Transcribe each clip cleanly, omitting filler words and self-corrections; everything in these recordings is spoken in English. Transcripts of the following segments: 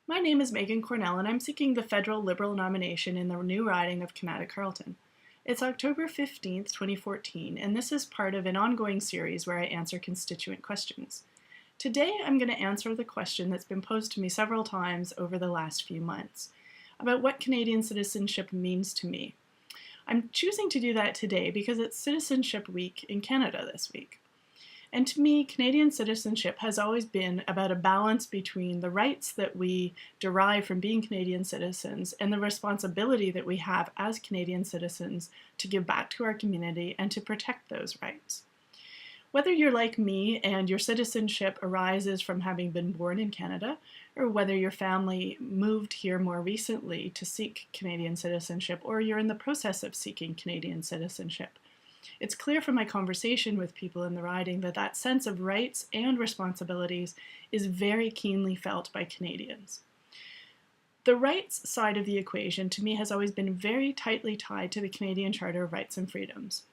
My name is Megan Cornell, and I'm seeking the federal Liberal nomination in the new riding of Kanata Carleton. It's October 15th, 2014, and this is part of an ongoing series where I answer constituent questions. Today, I'm going to answer the question that's been posed to me several times over the last few months about what Canadian citizenship means to me. I'm choosing to do that today because it's Citizenship Week in Canada this week. And to me, Canadian citizenship has always been about a balance between the rights that we derive from being Canadian citizens and the responsibility that we have as Canadian citizens to give back to our community and to protect those rights. Whether you're like me and your citizenship arises from having been born in Canada, or whether your family moved here more recently to seek Canadian citizenship, or you're in the process of seeking Canadian citizenship, it's clear from my conversation with people in the riding that that sense of rights and responsibilities is very keenly felt by Canadians. The rights side of the equation, to me, has always been very tightly tied to the Canadian Charter of Rights and Freedoms.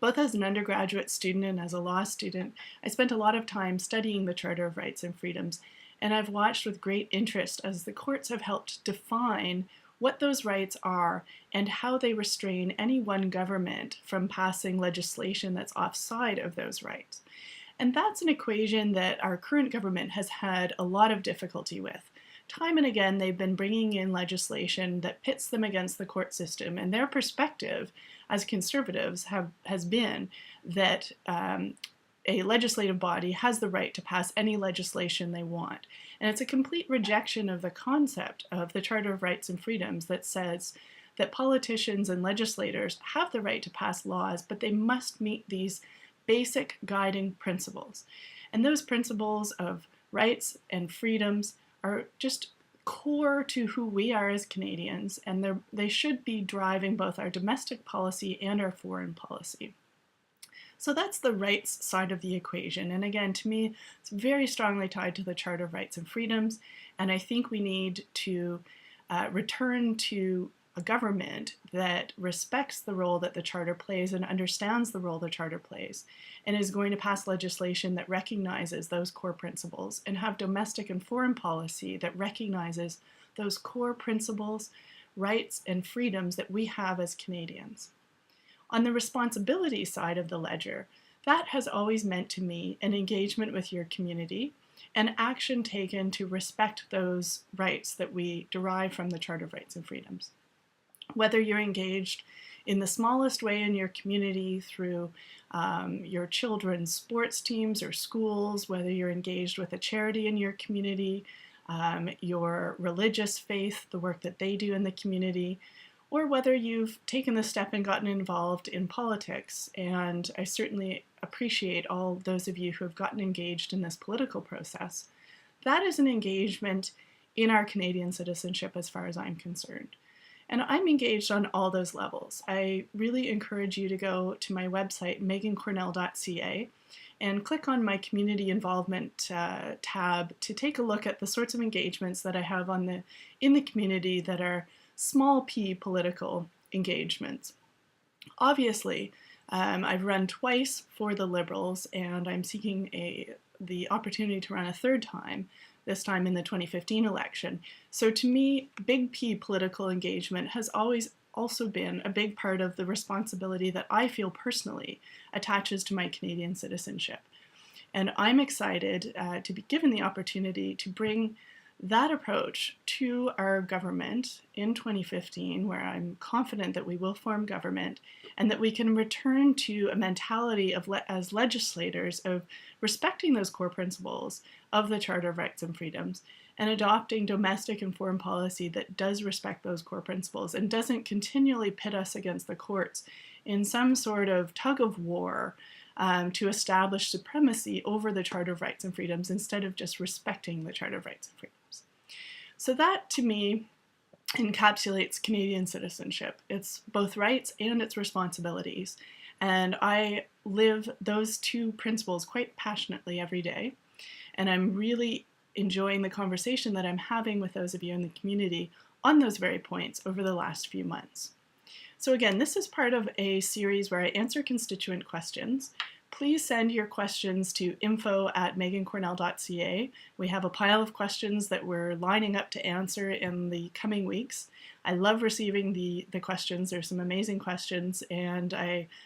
Both as an undergraduate student and as a law student, I spent a lot of time studying the Charter of Rights and Freedoms, and I've watched with great interest as the courts have helped define what those rights are and how they restrain any one government from passing legislation that's offside of those rights. And that's an equation that our current government has had a lot of difficulty with. Time and again, they've been bringing in legislation that pits them against the court system, and their perspective as conservatives has been that a legislative body has the right to pass any legislation they want. And it's a complete rejection of the concept of the Charter of Rights and Freedoms that says that politicians and legislators have the right to pass laws, but they must meet these basic guiding principles. And those principles of rights and freedoms are just core to who we are as Canadians, and they should be driving both our domestic policy and our foreign policy. So that's the rights side of the equation. And again, to me, it's very strongly tied to the Charter of Rights and Freedoms. And I think we need to return to a government that respects the role that the Charter plays and understands the role the Charter plays, and is going to pass legislation that recognizes those core principles and have domestic and foreign policy that recognizes those core principles, rights, and freedoms that we have as Canadians. On the responsibility side of the ledger, that has always meant to me an engagement with your community and action taken to respect those rights that we derive from the Charter of Rights and Freedoms. Whether you're engaged in the smallest way in your community through your children's sports teams or schools, whether you're engaged with a charity in your community, your religious faith, the work that they do in the community, or whether you've taken the step and gotten involved in politics. And I certainly appreciate all those of you who have gotten engaged in this political process. That is an engagement in our Canadian citizenship as far as I'm concerned. And I'm engaged on all those levels. I really encourage you to go to my website, megancornell.ca, and click on my community involvement tab to take a look at the sorts of engagements that I have in the community that are small p political engagements. Obviously, I've run twice for the Liberals, and I'm seeking the opportunity to run a third time, this time in the 2015 election. So to me, big P political engagement has always also been a big part of the responsibility that I feel personally attaches to my Canadian citizenship. And I'm excited to be given the opportunity to bring that approach to our government in 2015, where I'm confident that we will form government and that we can return to a mentality of as legislators of respecting those core principles of the Charter of Rights and Freedoms and adopting domestic and foreign policy that does respect those core principles and doesn't continually pit us against the courts in some sort of tug of war to establish supremacy over the Charter of Rights and Freedoms instead of just respecting the Charter of Rights and Freedoms. So that, to me, encapsulates Canadian citizenship. It's both rights and its responsibilities. And I live those two principles quite passionately every day. And I'm really enjoying the conversation that I'm having with those of you in the community on those very points over the last few months. So again, this is part of a series where I answer constituent questions Please send your questions to info@megancornell.ca. We have a pile of questions that we're lining up to answer in the coming weeks. I love receiving the questions. There's some amazing questions, and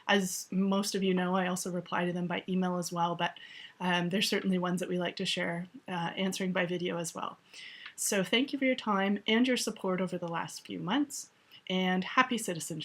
as most of you know, I also reply to them by email as well, but there's certainly ones that we like to share, answering by video as well. So thank you for your time and your support over the last few months, and happy citizenship.